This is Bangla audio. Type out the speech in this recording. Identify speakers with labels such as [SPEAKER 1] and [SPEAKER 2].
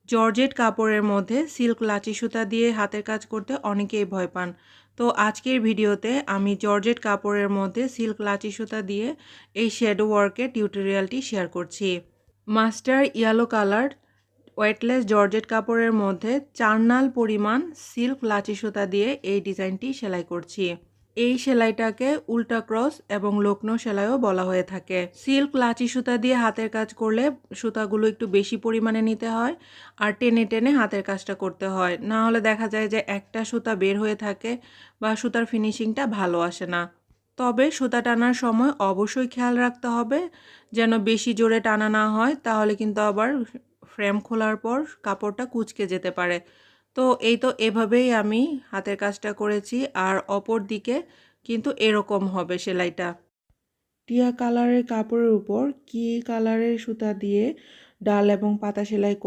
[SPEAKER 1] জর্জেট কাপড়ের মধ্যে সিল্ক লাচি সুতা দিয়ে হাতের কাজ করতে অনেকেই ভয় পান। তো আজকের ভিডিওতে আমি জর্জেট কাপড়ের মধ্যে সিল্ক লাচি সুতা দিয়ে এই শ্যাডো ওয়ার্কের টিউটোরিয়ালটি শেয়ার করছি। Master yellow colour weightless georgette কাপড়ের মধ্যে 4 নাল পরিমাণ সিল্ক লাচি সুতা দিয়ে এই ডিজাইনটি সেলাই করছি। এই সেলাইটাকে উল্টা ক্রস এবং লগ্নো সেলাইও বলা হয়ে থাকে। সিল্ক লাচি সুতা দিয়ে হাতের কাজ করলে সুতাগুলো একটু বেশি পরিমাণে নিতে হয় আর টেনে টেনে হাতের কাজটা করতে হয়, না হলে দেখা যায় যে একটা সুতা বের হয়ে থাকে বা সুতার ফিনিশিংটা ভালো আসে না। তবে সুতা টানার সময় অবশ্যই খেয়াল রাখতে হবে যেন বেশি জোরে টানা না হয়, তাহলে কিন্তু আবার ফ্রেম খোলার পর কাপড়টা কুঁচকে যেতে পারে। তো এই তো এভাবেই আমি হাতের কাজটা করেছি আর অপর দিকে কিন্তু এরকম হবে সেলাইটা। টিয়া কালারের কাপড়ের উপর কি কালারের সুতা দিয়ে ডাল এবং পাতা সেলাই